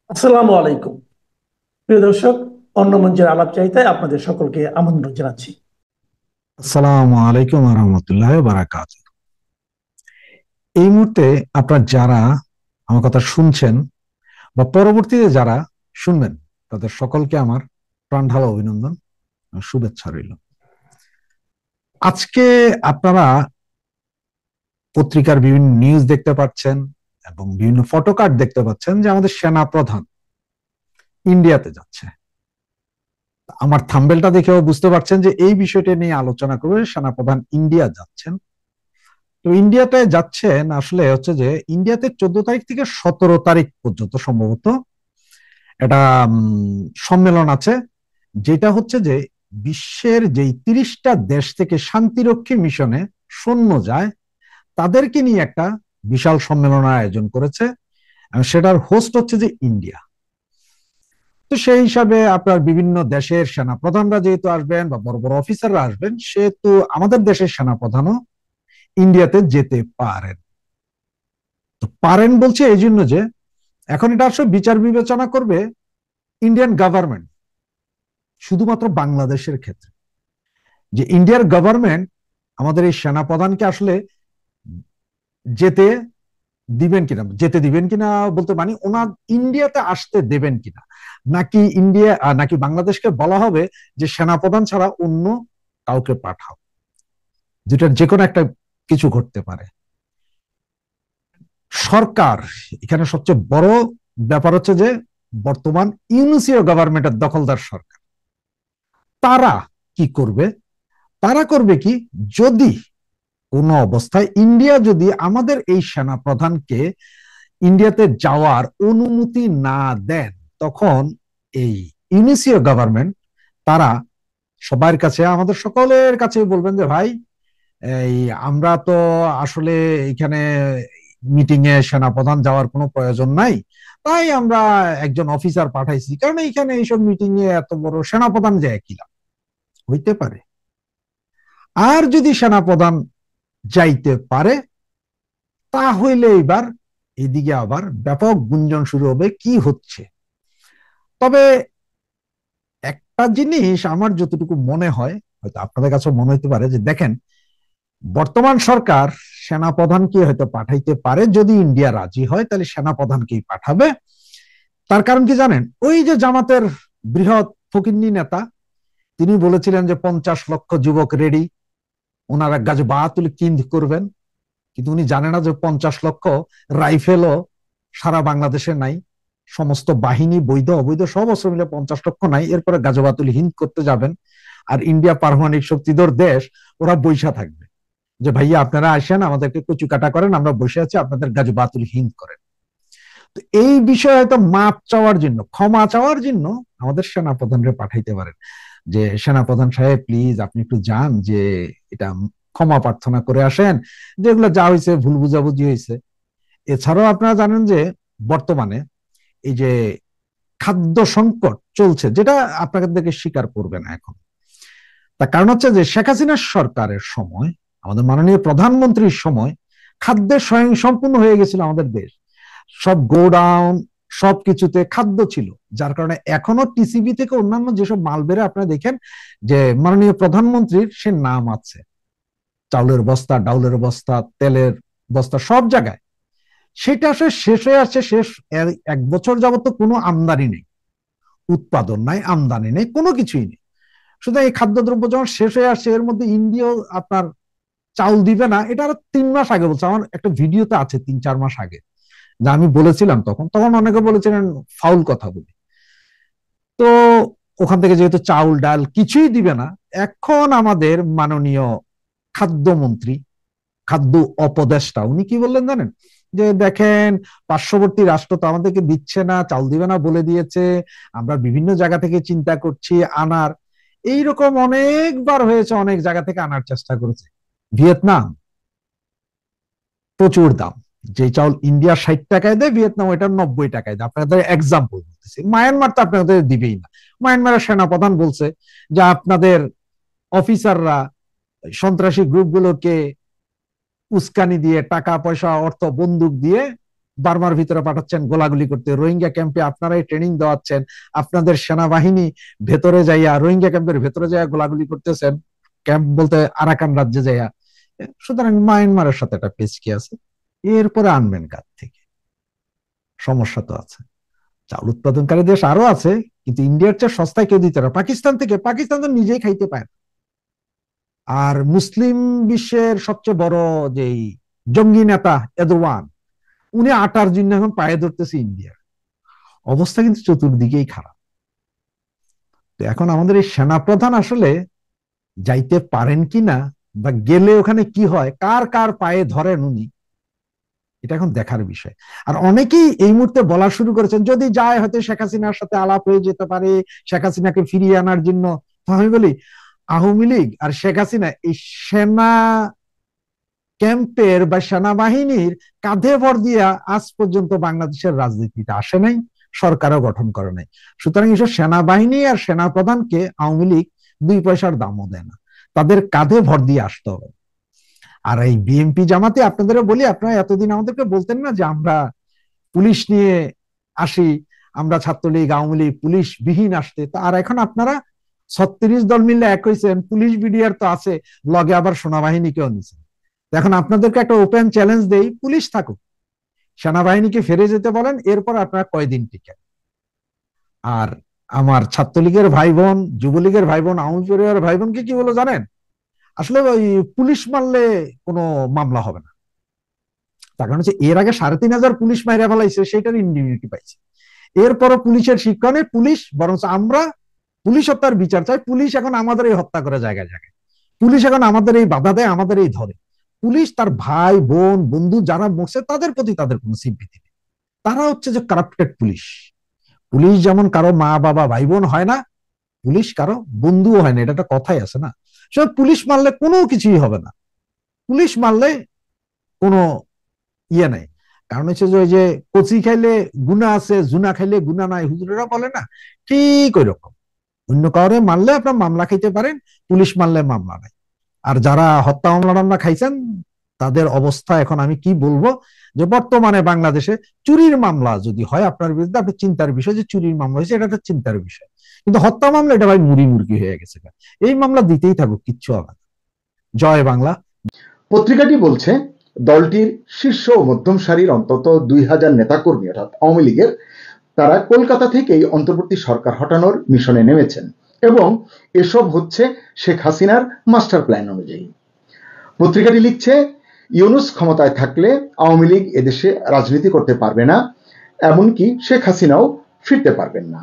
আসসালামু আলাইকুম। প্রিয় দর্শক, অন্য মঞ্চের আলাপ চাইতায় আপনাদের সকলকে আমন্ত্রণ জানাচ্ছি। আসসালামু আলাইকুম রহমতুল্লাহ বারাকাত। এই মুহূর্তে আপনার যারা আমার কথা শুনছেন বা পরবর্তীতে যারা শুনবেন, তাদের সকলকে আমার প্রাণ ঢালা অভিনন্দন ও শুভেচ্ছা রইল। আজকে আপনারা পত্রিকার বিভিন্ন নিউজ দেখতে পাচ্ছেন এবং বিভিন্ন ফটোকার্ড দেখতে পাচ্ছেন যে আমাদের সেনা প্রধান ইন্ডিয়াতে যাচ্ছে। আমার থাম্বেলটা দেখেও বুঝতে পারছেন যে এই বিষয়টা নিয়ে আলোচনা করে সেনাপ্রধান ইন্ডিয়া যাচ্ছেন। তো ইন্ডিয়াতে যাচ্ছেন আসলে হচ্ছে যে ইন্ডিয়াতে 14 তারিখ থেকে 17 তারিখ পর্যন্ত সম্ভবত একটা সম্মেলন আছে, যেটা হচ্ছে যে বিশ্বের যেই 30টা দেশ থেকে শান্তিরক্ষী মিশনে সৈন্য যায় তাদেরকে নিয়ে একটা বিশাল সম্মেলনের আয়োজন করেছে। সেটার হোস্ট হচ্ছে যে ইন্ডিয়া। তো সেই হিসাবে আপনার বিভিন্ন দেশের সেনা প্রধানরা যেহেতু আসবেন বা বড় বড় অফিসাররা আসবেন, সেহেতু আমাদের দেশের সেনা প্রধানও ইন্ডিয়াতে যেতে পারেন। তো পারেন বলছে এই জন্য যে এখন এটা আসলে বিচার বিবেচনা করবে ইন্ডিয়ান গভর্নমেন্ট, শুধুমাত্র বাংলাদেশের ক্ষেত্রে যে ইন্ডিয়ার গভর্নমেন্ট আমাদের এই সেনা প্রধানকে আসলে যেতে দিবেন কিনা, যেতে দিবেন কিনা বলতে মানে ওনার ইন্ডিয়াতে আসতে দেবেন কিনা, নাকি ইন্ডিয়া নাকি বাংলাদেশকে বলা হবে যে সেনাপ্রধান ছাড়া অন্য কাউকে পাঠাও। দুটার যে কোনো একটা কিছু ঘটতে পারে। সরকার এখানে সবচেয়ে বড় ব্যাপার হচ্ছে যে বর্তমান ইউনিসীয় গভর্নমেন্টের দখলদার সরকার, তারা কি করবে? তারা করবে কি, যদি কোন অবস্থায় ইন্ডিয়া যদি আমাদের এই সেনা প্রধানকে ইন্ডিয়াতে যাওয়ার অনুমতি না দেন, তখন এই ইউনিসীয় গভর্নমেন্ট তারা সবার কাছে, আমাদের সকলের কাছে বলবেন যে ভাই, এই আমরা তো আসলে এখানে মিটিং এ সেনাপ্রধান যাওয়ার কোনো প্রয়োজন নাই, তাই আমরা একজন অফিসার পাঠাইছি, কারণ এইখানে এইসব মিটিং এ এত বড় সেনাপ্রধান যায় কি লাভ? হইতে পারে। আর যদি সেনাপ্রধান যাইতে পারে, তাহলে এবার এদিকে আবার ব্যাপক গুঞ্জন শুরু হবে কি হচ্ছে। তবে একটা জিনিস আমার যতটুকু মনে হয়, হয়তো আপনাদের কাছে মনে হতে পারে যে দেখেন, বর্তমান সরকার সেনাপ্রধানকে হয়তো পাঠাইতে পারে, যদি ইন্ডিয়া রাজি হয় তাহলে সেনাপ্রধানকেই পাঠাবে। তার কারণ কি জানেন? ওই যে জামাতের বৃহৎ ফকিন্নি নেতা, তিনি বলেছিলেন যে 50 লক্ষ যুবক রেডি, ওনারা গাজবাতুল কিন্দ করবেন। কিন্তু উনি জানে না যে 50 লক্ষ রাইফেলও সারা বাংলাদেশে নাই। সমস্ত বাহিনী বৈধ অবৈধ সব অস্ত্র মিলে 50 লক্ষ নাই। এরপরে গাজবাতুল হিন্দ করতে যাবেন, আর ইন্ডিয়া পারমাণবিক শক্তিধর দেশ, ওরা বৈশা থাকবে যে ভাইয়া আপনারা আসেন, আমাদেরকে কচু কাটা করেন, আমরা বসে আছি, আপনাদের গাজবাতুল হিন্দ করেন। তো এই বিষয়ে হয়তো মাপ চাওয়ার জন্য, ক্ষমা চাওয়ার জন্য আমাদের সেনাপ্রধানকে পাঠাইতে পারেন যে সেনাপ্রধান সাহেব প্লিজ আপনি একটু যান, যে এটা ক্ষমা প্রার্থনা করে আসেন, যেগুলো যা হয়েছে ভুল বুঝাবুঝি হয়েছে। এছাড়াও আপনারা জানেন যে বর্তমানে এই যে খাদ্য সংকট চলছে, যেটা আপনাদেরকে স্বীকার করবে না এখন। তার কারণ হচ্ছে যে শেখ হাসিনার সরকারের সময়, আমাদের মাননীয় প্রধানমন্ত্রীর সময় খাদ্যের স্বয়ং সম্পূর্ণ হয়ে গেছিল আমাদের দেশ। সব গোডাউন, সবকিছুতে খাদ্য ছিল, যার কারণে এখনো টিসিবি থেকে অন্যান্য যেসব মাল বেড়ে আপনারা দেখেন যে মাননীয় প্রধানমন্ত্রীর সে নাম আছে, চাউলের বস্তা, ডাউলের বস্তা, তেলের বস্তা সব জায়গায়। সেটা আসলে শেষ হয়ে আসছে। শেষ 1 বছর যাবত তো কোনো আমদানি নেই, উৎপাদন নাই, আমদানি নেই, কোনো কিছুই নেই। সুতরাং এই খাদ্যদ্রব্য যখন শেষ হয়ে আসছে, এর মধ্যে ইন্ডিয়াও আপনার চাউল দিবে না, এটা আরো 3 মাস আগে বলছে। আমার একটা ভিডিওতে আছে 3-4 মাস আগে, যা আমি বলেছিলাম তখন। তখন অনেকে বলেছিলেন ফাউল কথা বলি। তো ওখান থেকে যেহেতু চাউল ডাল কিছুই দিবে না, এখন আমাদের মাননীয় খাদ্যমন্ত্রী, খাদ্য উপদেষ্টা, উনি কি বললেন জানেন? যে দেখেন, পার্শ্ববর্তী রাষ্ট্র তো আমাদেরকে দিচ্ছে না, চাউল দিবে না বলে দিয়েছে, আমরা বিভিন্ন জায়গা থেকে চিন্তা করছি আনার। এইরকম অনেকবার হয়েছে, অনেক জায়গা থেকে আনার চেষ্টা করেছে। ভিয়েতনাম প্রচুর দাম, যে চাউল ইন্ডিয়া 60 টাকায় দেয়, ভিয়েতনাম ওইটা 90 টাকায় দেয়। আপনাদের এক্সাম্পল বলতেছি, মায়ানমার তো আপনাদের দিবেই না। মায়ানমারের সেনাপ্রধান বলছে যে আপনাদের অফিসাররা সন্ত্রাসী গ্রুপগুলোকে উস্কানি দিয়ে, টাকা পয়সা, অর্থ, বন্দুক দিয়ে বার্মার ভিতরে পাঠাচ্ছেন গোলাগুলি করতে, রোহিঙ্গা ক্যাম্পে আপনারাই ট্রেনিং দেওয়াচ্ছেন, আপনাদের সেনাবাহিনী ভেতরে যাইয়া রোহিঙ্গা ক্যাম্পের ভেতরে যাইয়া গোলাগুলি করতেছেন, ক্যাম্প বলতে আরাকান রাজ্যে যাইয়া। সুতরাং মায়ানমারের সাথে একটা পেচকি আছে, এরপরে আনবেন কার থেকে? সমস্যা তো আছে। চাল উৎপাদনকারী দেশ আরো আছে, কিন্তু ইন্ডিয়ার চেয়ে সস্তায় কেউ দিতে পারে পাকিস্তান থেকে, পাকিস্তান তো নিজেই খাইতে পায় না। আর মুসলিম বিশ্বের সবচেয়ে বড় যেই জঙ্গি নেতা এরদোয়ান, উনি আটার জন্য এখন পায়ে ধরতেছে ইন্ডিয়ার। অবস্থা কিন্তু চতুর্দিকেই খারাপ। তো এখন আমাদের এই সেনাপ্রধান আসলে যাইতে পারেন কিনা, বা গেলে ওখানে কি হয়, কার কার পায়ে ধরেন উনি, এটা এখন দেখার বিষয়। আর অনেকেই এই মুহূর্তে বলা শুরু করেছেন যদি যায় হয়তো শেখ হাসিনার সাথে আলাপ হয়ে যেতে পারে, শেখ হাসিনাকে ফিরিয়ে আনার জন্য। আমি বলি, আওয়ামী লীগ আর শেখ হাসিনা এই সেনা ক্যাম্পের বা সেনাবাহিনীর কাঁধে ভর দিয়া আজ পর্যন্ত বাংলাদেশের রাজনীতিতে আসে নাই, সরকারও গঠন করে নাই। সুতরাং এইসব সেনাবাহিনী আর সেনাপ্রধানকে আওয়ামী লীগ 2 পয়সার দামও দেয় না, তাদের কাঁধে ভর দিয়ে আসতে হবে। আর এই বিএনপি জামাতে আপনাদেরও বলি, আপনারা এতদিন আমাদেরকে বলতেন না যে আমরা পুলিশ নিয়ে আসি, আমরা ছাত্রলীগ আওয়ামী লীগ পুলিশ বিহীন আসতে, আর এখন আপনারা 36 দল মিলে এক হয়েছেন, পুলিশ বিডিআর তো আছে, লগে আবার সেনাবাহিনীকেও নিছেন। এখন আপনাদেরকে একটা ওপেন চ্যালেঞ্জ দেই, পুলিশ থাকুক, সেনাবাহিনীকে ফিরে যেতে বলেন, এরপর আপনারা কয়দিন টিকেন। আর আমার ছাত্রলীগের ভাই বোন, যুবলীগের ভাই বোন, আওয়ামী পরিবারের ভাই বোনকে কি বলো জানেন? আসলে ওই পুলিশ মারলে কোনো মামলা হবে না। তার কারণ হচ্ছে এর আগে 3,500 পুলিশ মাইরা ফেলাইছে, সেটার ইন্ডিমিউনিটি পাইছে। এরপরও পুলিশের শিক্ষা নেই, পুলিশ বরং আমরা পুলিশ হত্যার বিচার চাই। পুলিশ এখন আমাদের এই হত্যা করে জায়গায় জায়গায়, পুলিশ এখন আমাদের এই বাধা দেয়, আমাদের এই ধরে। পুলিশ তার ভাই বোন বন্ধু যারা মরছে তাদের প্রতি তাদের কোনো সিম্পিতি নেই। তারা হচ্ছে যে কারাপ্টেড পুলিশ। পুলিশ যেমন কারো মা বাবা ভাই বোন হয় না, পুলিশ কারো বন্ধুও হয় না, এটা একটা কথাই আছে না। সে পুলিশ মারলে কোনো কিছুই হবে না, পুলিশ মারলে কোনো ইয়ে নাই। কারণ হচ্ছে যে ওই যে কচি খাইলে গুণা আছে, জুনা খাইলে গুণা নাই, হুজুরেরা বলে না, ঠিক ওই রকম। অন্য কাউরে মারলে আপনার মামলা খাইতে পারেন, পুলিশ মারলে মামলা নাই। আর যারা হত্যা মামলা টামলা খাইছেন তাদের অবস্থা এখন আমি কি বলবো, যে বর্তমানে বাংলাদেশে চুরির মামলা যদি হয় আপনার বিরুদ্ধে, আপনি চিন্তার বিষয় যে চুরির মামলা হয়েছে, এটা একটা চিন্তার বিষয়। কিন্তু হত্যা মামলা এটা ভাই মুড়ি মুরগি হয়ে গেছে, এই মামলা দিতেই থাকুক, কিচ্ছু হবে না। জয় বাংলা। পত্রিকাটি বলছে দলটির শীর্ষ ও মধ্যম সারির অন্তত 2000 নেতাকর্মী অর্থাৎ আওয়ামী লীগের তারা কলকাতা থেকেই অন্তর্বর্তী সরকার হটানোর মিশনে নেমেছেন এবং এসব হচ্ছে শেখ হাসিনার মাস্টার প্ল্যান অনুযায়ী। পত্রিকাটি লিখছে ইউনূস ক্ষমতায় থাকলে আওয়ামী লীগ এদেশে রাজনীতি করতে পারবে না, এমনকি শেখ হাসিনাও ফিরতে পারবেন না।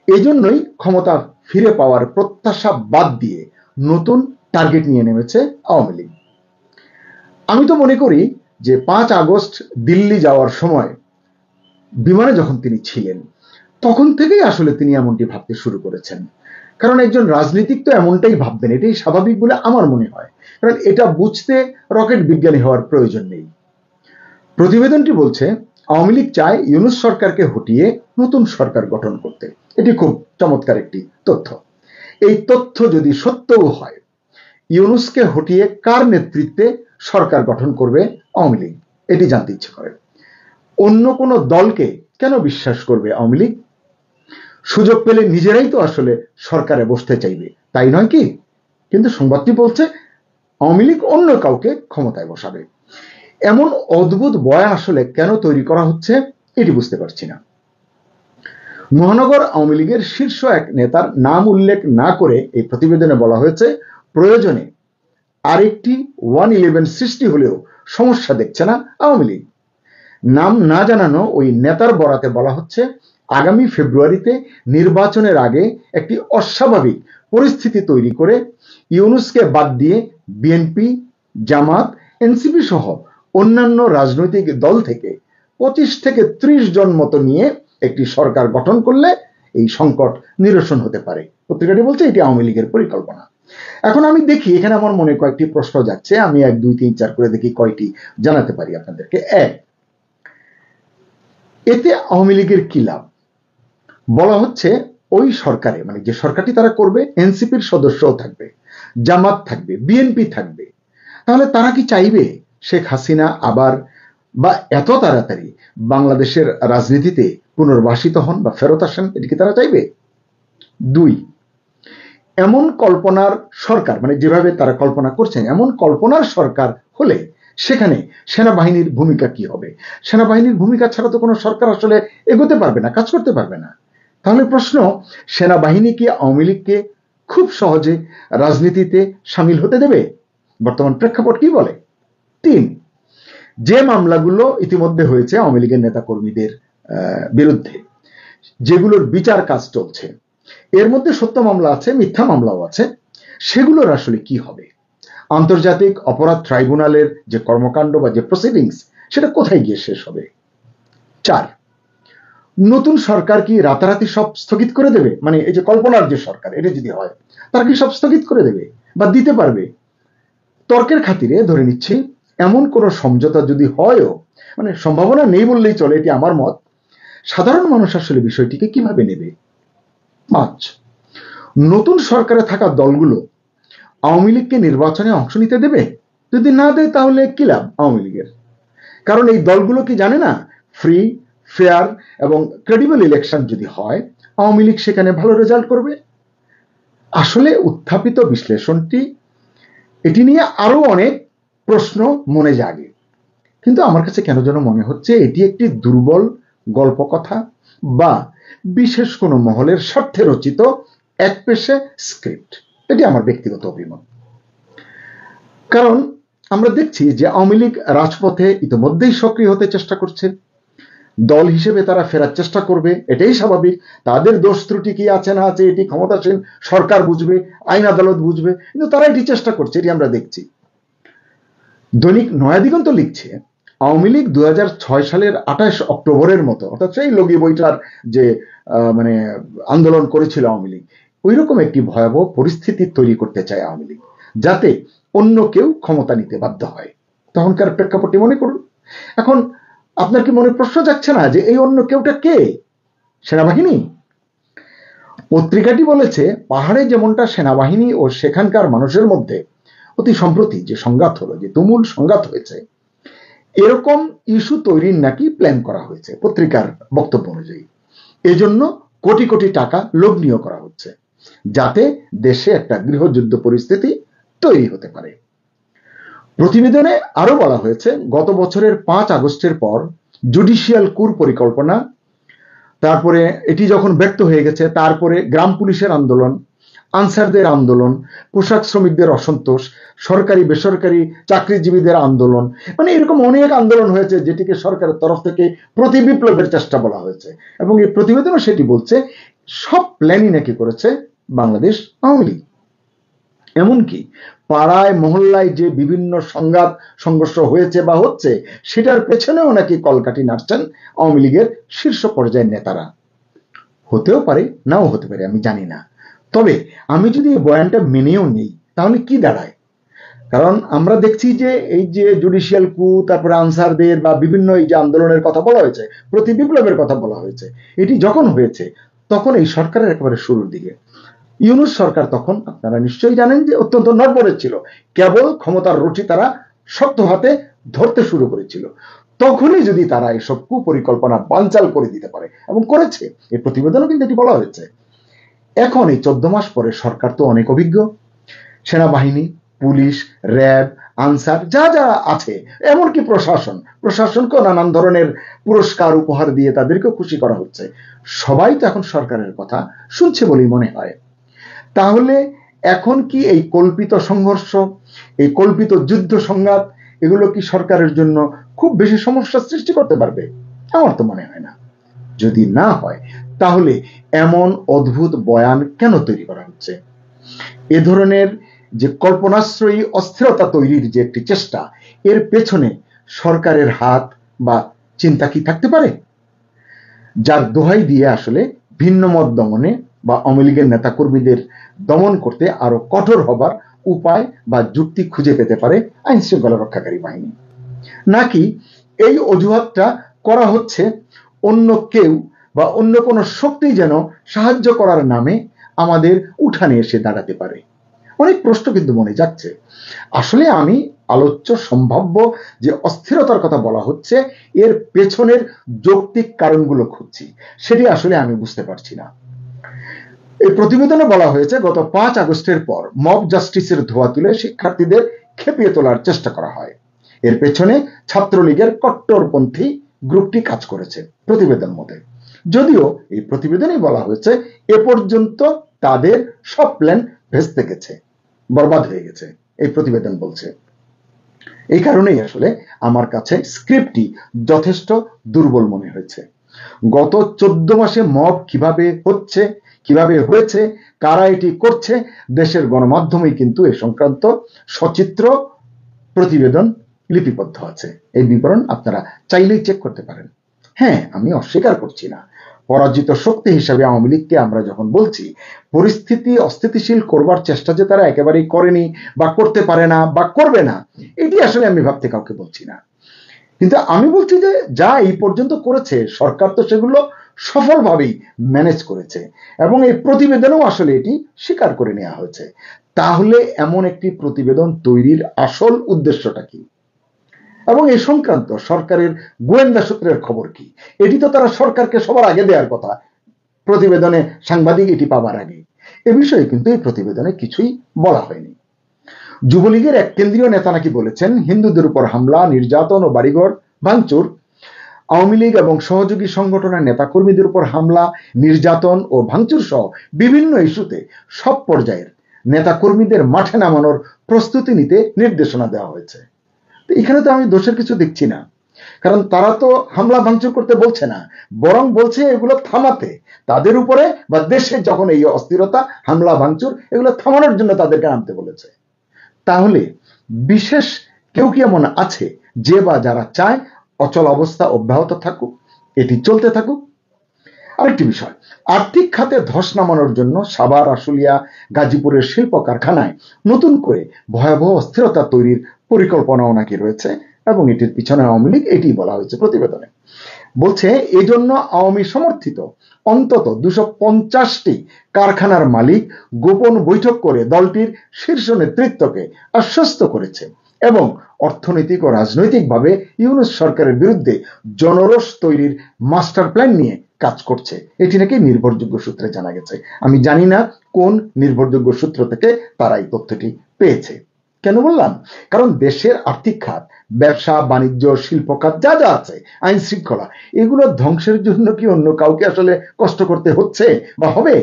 এজন্যই ক্ষমতা ফিরে পাওয়ার প্রত্যাশা বাদ দিয়ে নতুন টার্গেট নিয়ে নেমেছে আওয়ামী লীগ। আমি তো মনে করি যে 5 আগস্ট দিল্লি যাওয়ার সময় বিমানে যখন তিনি ছিলেন তখন থেকেই আসলে তিনি এমনটি ভাবতে শুরু করেছেন। কারণ একজন রাজনীতিক তো এমনটাই ভাববেন, এটাই স্বাভাবিক বলে আমার মনে হয়। কারণ এটা বুঝতে রকেট বিজ্ঞানী হওয়ার প্রয়োজন নেই। প্রতিবেদনটি বলছে আওয়ামী লীগ চায় ইউনূস সরকারকে হটিয়ে নতুন সরকার গঠন করতে। এটি খুব চমৎকার একটি তথ্য। এই তথ্য যদি সত্যও হয়, ইউনূসকে হটিয়ে কার নেতৃত্বে সরকার গঠন করবে আওয়ামী লীগ, এটি জানতে ইচ্ছে করে। অন্য কোনো দলকে কেন বিশ্বাস করবে আওয়ামী লীগ? সুযোগ পেলে নিজেরাই তো আসলে সরকারে বসতে চাইবে, তাই নয় কি? কিন্তু সংবাদটি বলছে আওয়ামী লীগ অন্য কাউকে ক্ষমতায় বসাবে। এমন অদ্ভুত বয়ান আসলে কেন তৈরি করা হচ্ছে এটি বুঝতে পারছি না। মহানগর আওয়ামী লীগের শীর্ষ এক নেতার নাম উল্লেখ না করে এই প্রতিবেদনে বলা হয়েছে প্রয়োজনে আরেকটি 111 সৃষ্টি হলেও সমস্যা দেখছে না আওয়ামী লীগ। নাম না জানানো ওই নেতার বরাতে বলা হচ্ছে আগামী ফেব্রুয়ারিতে নির্বাচনের আগে একটি অস্বাভাবিক পরিস্থিতি তৈরি করে ইউনূসকে বাদ দিয়ে বিএনপি, জামাত, এনসিপি সহ অন্যান্য রাজনৈতিক দল থেকে 25 থেকে 30 জন মতো নিয়ে একটি সরকার গঠন করলে এই সংকট নিরসন হতে পারে। পত্রিকাটি বলছে এটি আওয়ামী লীগের পরিকল্পনা। এখন আমি দেখি এখানে আমার মনে কয়েকটি প্রশ্ন যাচ্ছে, আমি 1 2 3 4 করে দেখি কয়টি জানাতে পারি আপনাদেরকে। এতে আওয়ামী লীগের কি লাভ? বলা হচ্ছে ওই সরকারে, মানে যে সরকারটি তারা করবে, এনসিপির সদস্যও থাকবে, জামাত থাকবে, বিএনপি থাকবে। তাহলে তারা কি চাইবে শেখ হাসিনা আবার বা এত তাড়াতাড়ি বাংলাদেশের রাজনীতিতে পুনর্বাসিত হন বা ফেরত আসেন, এটি কি তারা চাইবে? 2, এমন কল্পনার সরকার, মানে যেভাবে তারা কল্পনা করছেন, এমন কল্পনার সরকার হলে সেখানে সেনাবাহিনীর ভূমিকা কি হবে? সেনাবাহিনীর ভূমিকা ছাড়া তো কোনো সরকার আসলে এগোতে পারবে না, কাজ করতে পারবে না। তাহলে প্রশ্ন, সেনাবাহিনী কি আওয়ামী লীগকে খুব সহজে রাজনীতিতে সামিল হতে দেবে? বর্তমান প্রেক্ষাপট কি বলে? 3, যে মামলাগুলো ইতিমধ্যে হয়েছে আওয়ামী লীগের নেতাকর্মীদের বিরুদ্ধে, যেগুলোর বিচার কাজ চলছে, এর মধ্যে সত্য মামলা আছে, মিথ্যা মামলাও আছে, সেগুলোর আসলে কি হবে? আন্তর্জাতিক অপরাধ ট্রাইব্যুনালের যে কর্মকাণ্ড বা যে প্রসিডিংস, সেটা কোথায় গিয়ে শেষ হবে? 4, নতুন সরকার কি রাতারাতি সব স্থগিত করে দেবে? মানে এই যে কল্পনার যে সরকার, এটা যদি হয়, তারা কি সব স্থগিত করে দেবে বা দিতে পারবে? তর্কের খাতিরে ধরে নিচ্ছি এমন কোন সমঝোতা যদি হয়ও, মানে সম্ভাবনা নেই বললেই চলে, এটি আমার মত, সাধারণ মানুষ আসলে বিষয়টিকে কিভাবে নেবে? 5, নতুন সরকারে থাকা দলগুলো আওয়ামী লীগকে নির্বাচনে অংশ নিতে দেবে? যদি না দেয় তাহলে কি লাভ আওয়ামী লীগের? কারণ এই দলগুলো কি জানে না ফ্রি, ফেয়ার এবং ক্রেডিবল ইলেকশন যদি হয়, আওয়ামী লীগ সেখানে ভালো রেজাল্ট করবে? আসলে উত্থাপিত বিশ্লেষণটি, এটি নিয়ে আরো অনেক প্রশ্ন মনে জাগে, কিন্তু আমার কাছে কেন যেন মনে হচ্ছে এটি একটি দুর্বল গল্প কথা বা বিশেষ কোনো মহলের স্বার্থে রচিত একপেশে স্ক্রিপ্ট। এটি আমার ব্যক্তিগত অভিমত। কারণ আমরা দেখছি যে আওয়ামী লীগ রাজপথে ইতিমধ্যেই সক্রিয় হতে চেষ্টা করছে, দল হিসেবে তারা ফেরার চেষ্টা করবে, এটাই স্বাভাবিক। তাদের দোষ ত্রুটি কি আছে না আছে এটি ক্ষমতাসীন সরকার বুঝবে, আইন আদালত বুঝবে, কিন্তু তারা এটি চেষ্টা করছে, এটি আমরা দেখছি। দৈনিক নয়াদিগন্ত লিখছে আওয়ামী লীগ 2006 সালের 28 অক্টোবরের মতো, অর্থাৎ সেই লগি বইটার যে মানে আন্দোলন করেছিল আওয়ামী লীগ, ওই রকম একটি ভয়াবহ পরিস্থিতি তৈরি করতে চায় আওয়ামী লীগ, যাতে অন্য কেউ ক্ষমতা নিতে বাধ্য হয়। তখনকার প্রেক্ষাপটে মনে করুন। এখন আপনার কি মনে প্রশ্ন যাচ্ছে না যে এই অন্য কেউটা কে? সেনাবাহিনী? পত্রিকাটি বলেছে পাহাড়ে যেমনটা সেনাবাহিনী ও সেখানকার মানুষের মধ্যে অতি সম্প্রতি যে সংঘাত হলো, যে তুমুল সংঘাত হয়েছে, এরকম ইস্যু তৈরির নাকি প্ল্যান করা হয়েছে পত্রিকার বক্তব্য অনুযায়ী। এজন্য কোটি কোটি টাকা লগ্নিও করা হচ্ছে, যাতে দেশে একটা গৃহযুদ্ধ পরিস্থিতি তৈরি হতে পারে। প্রতিবেদনে আরো বলা হয়েছে গত বছরের 5 আগস্টের পর জুডিশিয়াল কুর পরিকল্পনা, তারপরে এটি যখন ব্যর্থ হয়ে গেছে, তারপরে গ্রাম পুলিশের আন্দোলন, আনসারদের আন্দোলন, পোশাক শ্রমিকদের অসন্তোষ, সরকারি বেসরকারি চাকরিজীবীদের আন্দোলন, মানে এরকম অনেক আন্দোলন হয়েছে যেটিকে সরকারের তরফ থেকে প্রতি বিপ্লবের চেষ্টা বলা হয়েছে। এবং এই প্রতিবেদনও সেটি বলছে সব প্ল্যানই নাকি করেছে বাংলাদেশ আওয়ামী লীগ। এমনকি পাড়ায় মহল্লায় যে বিভিন্ন সংঘাত সংঘর্ষ হয়েছে বা হচ্ছে, সেটার পেছনেও নাকি কলকাঠি নাড়ছেন আওয়ামী লীগের শীর্ষ পর্যায়ের নেতারা। হতেও পারে, নাও হতে পারে, আমি জানি না। তবে আমি যদি এই বয়ানটা মেনেও নেই, তাহলে কি দাঁড়ায়? কারণ আমরা দেখছি যে এই যে জুডিশিয়াল কু, তারপরে আনসারদের বা বিভিন্ন এই যে আন্দোলনের কথা বলা হয়েছে, প্রতি বিপ্লবের কথা বলা হয়েছে, এটি যখন হয়েছে তখন এই সরকারের একেবারে শুরুর দিকে ইউনূস সরকার, তখন আপনারা নিশ্চয়ই জানেন যে অত্যন্ত নড়বড়ে ছিল, কেবল ক্ষমতার রুচি তারা শক্ত হাতে ধরতে শুরু করেছিল। তখনই যদি তারা এসব কুপরিকল্পনা বানচাল করে দিতে পারে, এবং করেছে, এই প্রতিবেদনও কিন্তু এটি বলা হয়েছে। এখন এই 14 মাস পরে সরকার তো অনেক অভিজ্ঞ, সেনাবাহিনী, পুলিশ, র্যাব, আনসার যা যা আছে, এমনকি প্রশাসনকেও নানান ধরনের পুরস্কার উপহার দিয়ে তাদেরকেও খুশি করা হচ্ছে। সবাই তো এখন সরকারের কথা শুনছে বলেই মনে হয়। তাহলে এখন কি এই কল্পিত সংঘর্ষ, এই কল্পিত যুদ্ধ সংঘাত, এগুলো কি সরকারের জন্য খুব বেশি সমস্যার সৃষ্টি করতে পারবে? আমার তো মনে হয় না। যদি না হয়, তাহলে এমন অদ্ভুত বয়ান কেন তৈরি করা হচ্ছে? এ ধরনের যে কল্পনাশ্রয়ী অস্থিরতা তৈরির যে একটি চেষ্টা, এর পেছনে সরকারের হাত বা চিন্তা কি থাকতে পারে, যার দোহাই দিয়ে আসলে ভিন্ন মত দমনে বা আওয়ামী লীগের নেতা কর্মীদের দমন করতে আরো কঠোর হবার উপায় বা যুক্তি খুঁজে পেতে পারে আইন শৃঙ্খলা রক্ষাকারী বাহিনী? নাকি এই অজুহাতটা করা হচ্ছে অন্য কেউ বা অন্য কোনো শক্তি যেন সাহায্য করার নামে আমাদের উঠানে এসে দাঁড়াতে পারে? অনেক প্রশ্ন কিন্তু মনে যাচ্ছে। আসলে আমি আলোচ্য সম্ভাব্য যে অস্থিরতার কথা বলা হচ্ছে, এর পেছনের যৌক্তিক কারণগুলো খুঁজছি, সেটি আসলে আমি বুঝতে পারছি না। এই প্রতিবেদনে বলা হয়েছে গত 5 আগস্টের পর মব জাস্টিসের ধোঁয়া তুলে শিক্ষার্থীদের খেপিয়ে তোলার চেষ্টা করা হয়। এর পেছনে ছাত্রলীগের কট্টরপন্থী গ্রুপটি কাজ করেছে প্রতিবেদন মতে। যদিও এই প্রতিবেদনে বলা হয়েছে এ পর্যন্ত তাদের সব প্ল্যান ভেস্তে গেছে, বরবাদ হয়ে গেছে, এই প্রতিবেদন বলছে। এই কারণেই আসলে আমার কাছে স্ক্রিপ্টটি যথেষ্ট দুর্বল মনে হয়েছে। গত 14 মাসে মব কিভাবে হচ্ছে, কিভাবে হয়েছে, কারা এটি করছে, দেশের গণমাধ্যমেই কিন্তু এ সংক্রান্ত সচিত্র প্রতিবেদন লিপিবদ্ধ আছে। এই বিবরণ আপনারা চাইলেই চেক করতে পারেন। হ্যাঁ, আমি অস্বীকার করছি না, পরাজিত শক্তি হিসাবে আওয়ামী লীগকে আমরা যখন বলছি পরিস্থিতি অস্থিতিশীল করবার চেষ্টা যে তারা একেবারেই করেনি বা করতে পারে না বা করবে না, এটি আসলে আমি ভাবতে কাউকে বলছি না। কিন্তু আমি বলছি যে যা এই পর্যন্ত করেছে সরকার, তো সেগুলো সফলভাবেই ম্যানেজ করেছে এবং এই প্রতিবেদনেও আসলে এটি স্বীকার করে নেওয়া হয়েছে। তাহলে এমন একটি প্রতিবেদন তৈরির আসল উদ্দেশ্যটা কি এবং এই সংক্রান্ত সরকারের গোয়েন্দা সূত্রের খবর কি? এটি তো তারা সরকারকে সবার আগে দেওয়ার কথা, প্রতিবেদনে সাংবাদিক এটি পাবার আগে। এ বিষয়ে কিন্তু এই প্রতিবেদনে কিছুই বলা হয়নি। যুবলীগের এক কেন্দ্রীয় নেতা নাকি বলেছেন হিন্দুদের উপর হামলা, নির্যাতন ও বাড়িঘর ভাঙচুর, আওয়ামী লীগ এবং সহযোগী সংগঠনের নেতাকর্মীদের উপর হামলা, নির্যাতন ও ভাঙচুর সহ বিভিন্ন ইস্যুতে সব পর্যায়ের নেতাকর্মীদের মাঠে নামানোর প্রস্তুতি নিতে নির্দেশনা দেওয়া হয়েছে। এখানে তো আমি দোষের কিছু দেখছি না, কারণ তারা তো হামলা ভাঙচুর করতে বলছে না, বরং বলছে এগুলো থামাতে, তাদের উপরে বা দেশে যখন এই অস্থিরতা, হামলা ভাঙচুর এগুলো থামানোর জন্য তাদেরকে নামতে বলেছে। তাহলে বিশেষ কেউ কি এমন আছে যে বা যারা চায় অচল অবস্থা অব্যাহত থাকুক, এটি চলতে থাকুক? আরেকটি বিষয়, আর্থিক খাতে ধস নামানোর জন্য সাভার, আশুলিয়া, গাজীপুরের শিল্প কারখানায় নতুন করে ভয়াবহ অস্থিরতা তৈরির পরিকল্পনাও নাকি রয়েছে এবং এটির পিছনে আওয়ামী লীগ, এটি বলা হয়েছে প্রতিবেদনে। বলছে এজন্য আওয়ামী সমর্থিত অন্তত 250টি কারখানার মালিক গোপন বৈঠক করে দলটির শীর্ষ নেতৃত্বকে আশ্বস্ত করেছে এবং অর্থনৈতিক ও রাজনৈতিকভাবে ইউনূস সরকারের বিরুদ্ধে জনরোষ তৈরির মাস্টার প্ল্যান নিয়ে কাজ করছে। এটি নাকি নির্ভরযোগ্য সূত্রে জানা গেছে। আমি জানি না কোন নির্ভরযোগ্য সূত্র থেকে তারা এই তথ্যটি পেয়েছে। কেন বললাম? কারণ দেশের আর্থিক খাত, ব্যবসা বাণিজ্য, শিল্প খাত যা যা আছে, আইন শৃঙ্খলা, এগুলো ধ্বংসের জন্য কি অন্য কাউকে আসলে কষ্ট করতে হচ্ছে বা হবে?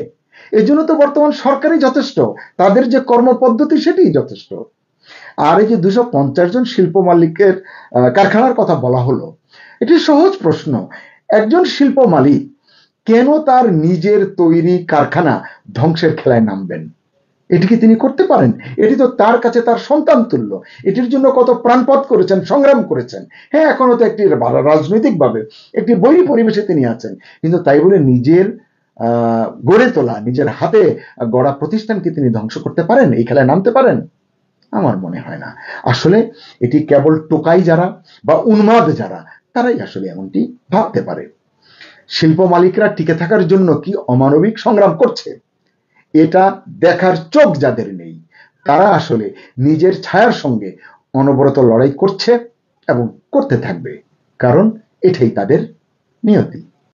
এই জন্য তো বর্তমান সরকারই যথেষ্ট, তাদের যে কর্মপদ্ধতি সেটিই যথেষ্ট। আর এই যে 250 জন শিল্প মালিকের কারখানার কথা বলা হলো, এটি সহজ প্রশ্ন। একজন শিল্প মালিক কেন তার নিজের তৈরি কারখানা ধ্বংসের খেলায় নামবেন? এটি কি তিনি করতে পারেন? এটি তো তার কাছে তার সন্তান তুল্য। এটির জন্য কত প্রাণপণ করেছেন, সংগ্রাম করেছেন। হ্যাঁ, এখনো তো একটি রাজনৈতিকভাবে একটি বৈরী পরিবেশে তিনি আছেন, কিন্তু তাই বলে নিজের গড়ে তোলা, নিজের হাতে গড়া প্রতিষ্ঠানকে তিনি ধ্বংস করতে পারেন, এই খেলায় নামতে পারেন? আমার মনে হয় না। আসলে এটি কেবল টোকাই যারা বা উন্মাদ যারা, তারাই আসলে এমনটি ভাবতে পারে। শিল্প মালিকরা টিকে থাকার জন্য কি অমানবিক সংগ্রাম করছে, এটা দেখার চোখ যাদের নেই, তারা আসলে নিজের ছায়ার সঙ্গে অনবরত লড়াই করছে এবং করতে থাকবে, কারণ এটাই তাদের নিয়তি।